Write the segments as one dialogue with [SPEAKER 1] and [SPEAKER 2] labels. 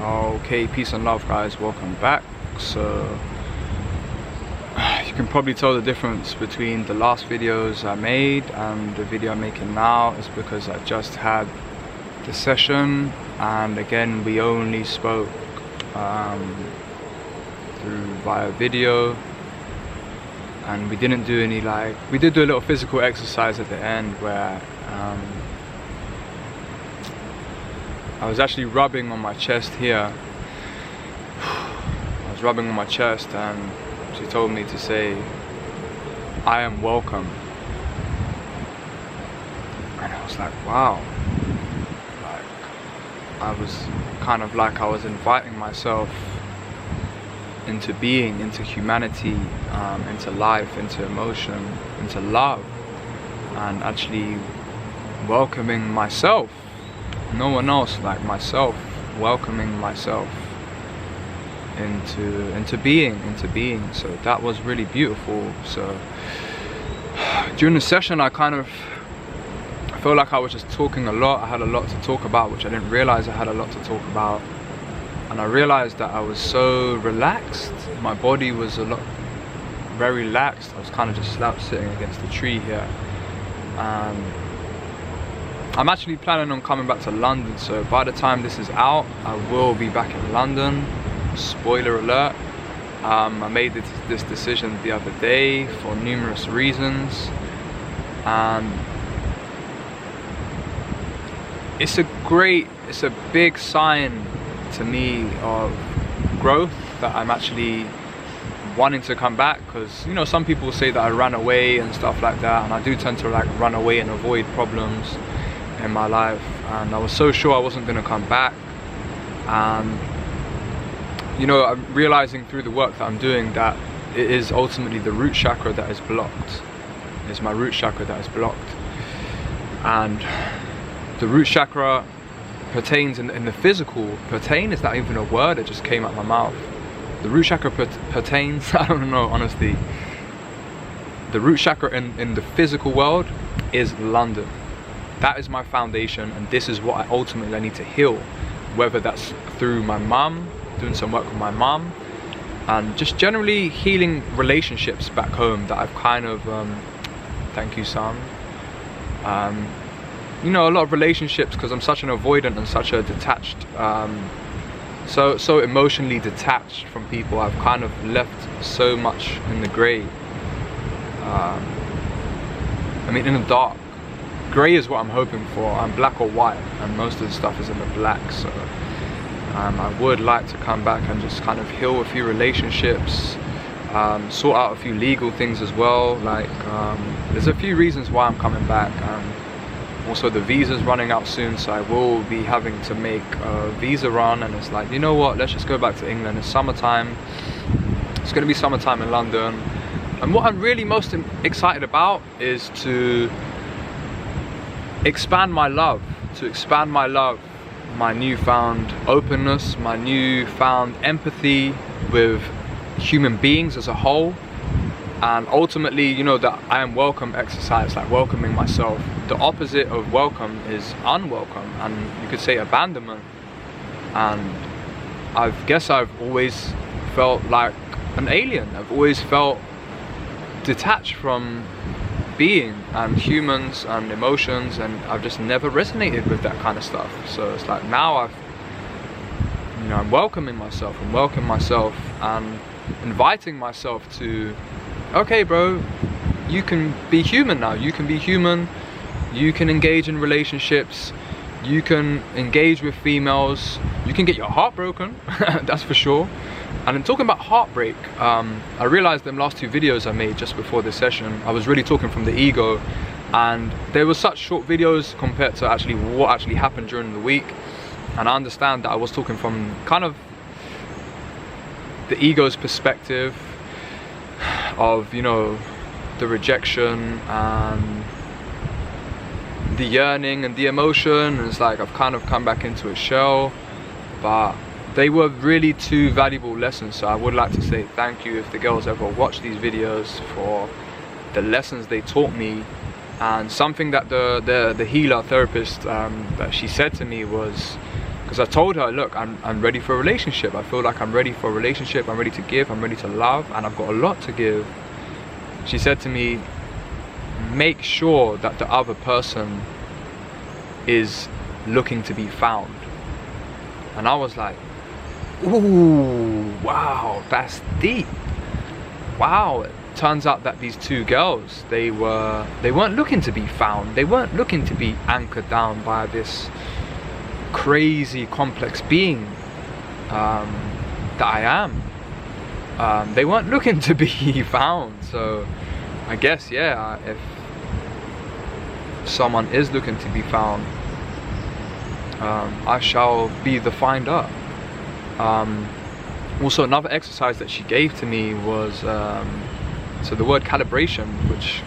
[SPEAKER 1] Okay, peace and love, guys, welcome back. So you can probably tell the difference between the last videos I made and the video I'm making now is because I just had the session, and again we only spoke via video, and we didn't do any, we did do a little physical exercise at the end where I was actually rubbing on my chest here. I was rubbing on my chest and she told me to say, I am welcome. And I was like, wow. I was kind of like I was inviting myself into being, into humanity, into life, into emotion, into love, and actually welcoming myself. No one else, like myself, welcoming myself into being. So that was really beautiful. So during the session I felt like I was just talking a lot. I had a lot to talk about, which I didn't realize I had a lot to talk about. And I realized that I was so relaxed. My body was very relaxed. I was kind of just sitting against the tree here. I'm actually planning on coming back to London, so by the time this is out, I will be back in London. Spoiler alert. I made this decision the other day for numerous reasons. It's a big sign to me of growth that I'm actually wanting to come back, because you know, some people say that I ran away and stuff like that, and I do tend to run away and avoid problems in my life, and I was so sure I wasn't going to come back. And you know, I'm realizing through the work that I'm doing that it is ultimately the root chakra that is blocked. It's my root chakra that is blocked, and the root chakra pertains in the physical. Pertain, is that even a word? It just came out my mouth. The root chakra pertains, I don't know, honestly. The root chakra in the physical world is London. That is my foundation, and this is what I ultimately need to heal, whether that's through my mum, doing some work with my mum, and just generally healing relationships back home that I've kind of thank you, son. You know, a lot of relationships, because I'm such an avoidant and such a detached, so emotionally detached from people, I've kind of left so much in the grey. I mean, in the dark. Grey is what I'm hoping for. I'm black or white, and most of the stuff is in the black. So I would like to come back and just kind of heal a few relationships, sort out a few legal things as well. There's a few reasons why I'm coming back. Also, the visa's running out soon, so I will be having to make a visa run, and it's like, you know what, let's just go back to England. It's summertime. It's going to be summertime in London, and what I'm really most excited about is to expand my love, my newfound openness, my newfound empathy with human beings as a whole. And ultimately, you know, that I am welcome exercise, like welcoming myself. The opposite of welcome is unwelcome, and you could say abandonment. And I guess I've always felt like an alien. I've always felt detached from being and humans and emotions, and I've just never resonated with that kind of stuff. So it's like now I'm welcoming myself and inviting myself to, okay bro, you can be human now. You can be human, you can engage in relationships, you can engage with females, you can get your heart broken, that's for sure. And in talking about heartbreak, I realized in the last two videos I made just before this session, I was really talking from the ego, and they were such short videos compared to actually what actually happened during the week. And I understand that I was talking from kind of the ego's perspective of, you know, the rejection and the yearning and the emotion, and it's like I've kind of come back into a shell, but they were really two valuable lessons. So I would like to say thank you if the girls ever watch these videos for the lessons they taught me. And something that the healer therapist that she said to me was, Because I told her, look, I'm ready for a relationship. I feel like I'm ready for a relationship. I'm ready to give, I'm ready to love, and I've got a lot to give. She said to me, make sure that the other person is looking to be found. And I was like, ooh, wow, that's deep. Wow, it turns out that these two girls, they weren't looking to be found. They weren't looking to be anchored down by this crazy complex being that I am. They weren't looking to be found. So I guess, yeah, if someone is looking to be found, I shall be the finder. Also, another exercise that she gave to me was so the word calibration, which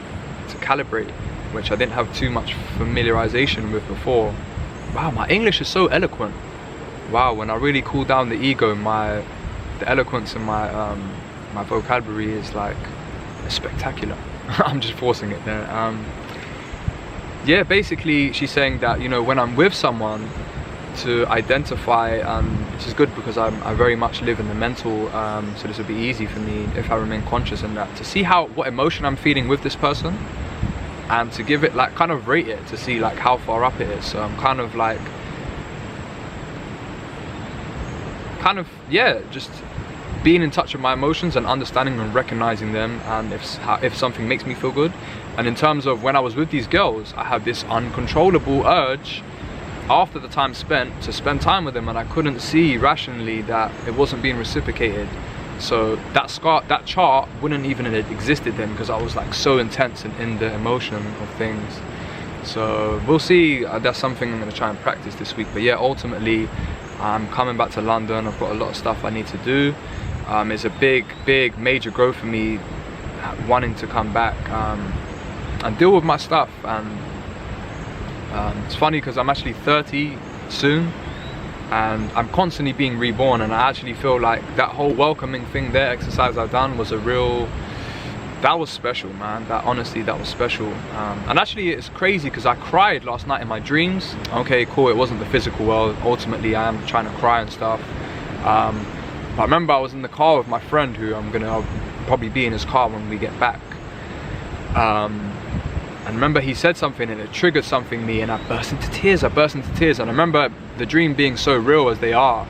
[SPEAKER 1] to calibrate, which I didn't have too much familiarization with before. Wow, my English is so eloquent. Wow, when I really cool down the ego, the eloquence in my my vocabulary is like, it's spectacular. I'm just forcing it there. Yeah, basically she's saying that, you know, when I'm with someone, to identify, this is good because I very much live in the mental, so this would be easy for me if I remain conscious in that, to see what emotion I'm feeling with this person, and to give it, like, kind of rate it, to see like how far up it is. So I'm kind of like, yeah, just being in touch with my emotions and understanding and recognizing them, and if something makes me feel good. And in terms of when I was with these girls, I had this uncontrollable urge after the time spent to spend time with them, and I couldn't see rationally that it wasn't being reciprocated. So that chart wouldn't even have existed then, because I was like so intense and in the emotion of things. So we'll see. That's something I'm going to try and practice this week. But yeah, ultimately I'm coming back to London. I've got a lot of stuff I need to do. It's a big major growth for me, wanting to come back and deal with my stuff. And it's funny because I'm actually 30 soon, and I'm constantly being reborn, and I actually feel like that whole welcoming thing there, exercise I've done, was that was special, man. Honestly, that was special. And actually it's crazy because I cried last night in my dreams. Okay, cool, it wasn't the physical world. Ultimately I am trying to cry and stuff. But I remember I was in the car with my friend, who I'll probably be in his car when we get back. And remember he said something and it triggered something in me, and I burst into tears. And I remember the dream being so real as they are,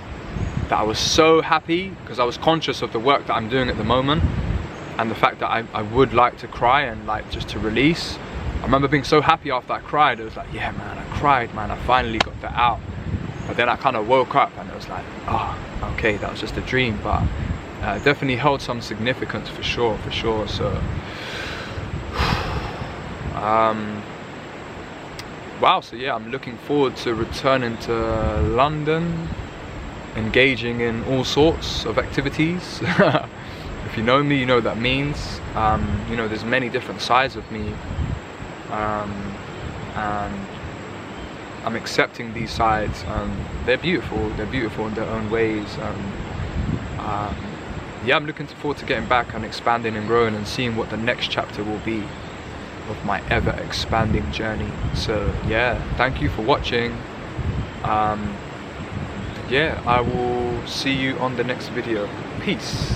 [SPEAKER 1] that I was so happy because I was conscious of the work that I'm doing at the moment, and the fact that I would like to cry and like just to release. I remember being so happy after I cried. It was like, yeah man, I cried, man, I finally got that out. But then I kind of woke up and it was like, oh, okay, that was just a dream. But definitely held some significance for sure. So wow, so yeah, I'm looking forward to returning to London, engaging in all sorts of activities. If you know me, you know what that means. You know, there's many different sides of me, and I'm accepting these sides. They're beautiful in their own ways. Yeah, I'm looking forward to getting back and expanding and growing and seeing what the next chapter will be of my ever expanding journey. So yeah, thank you for watching. Yeah, I will see you on the next video. Peace.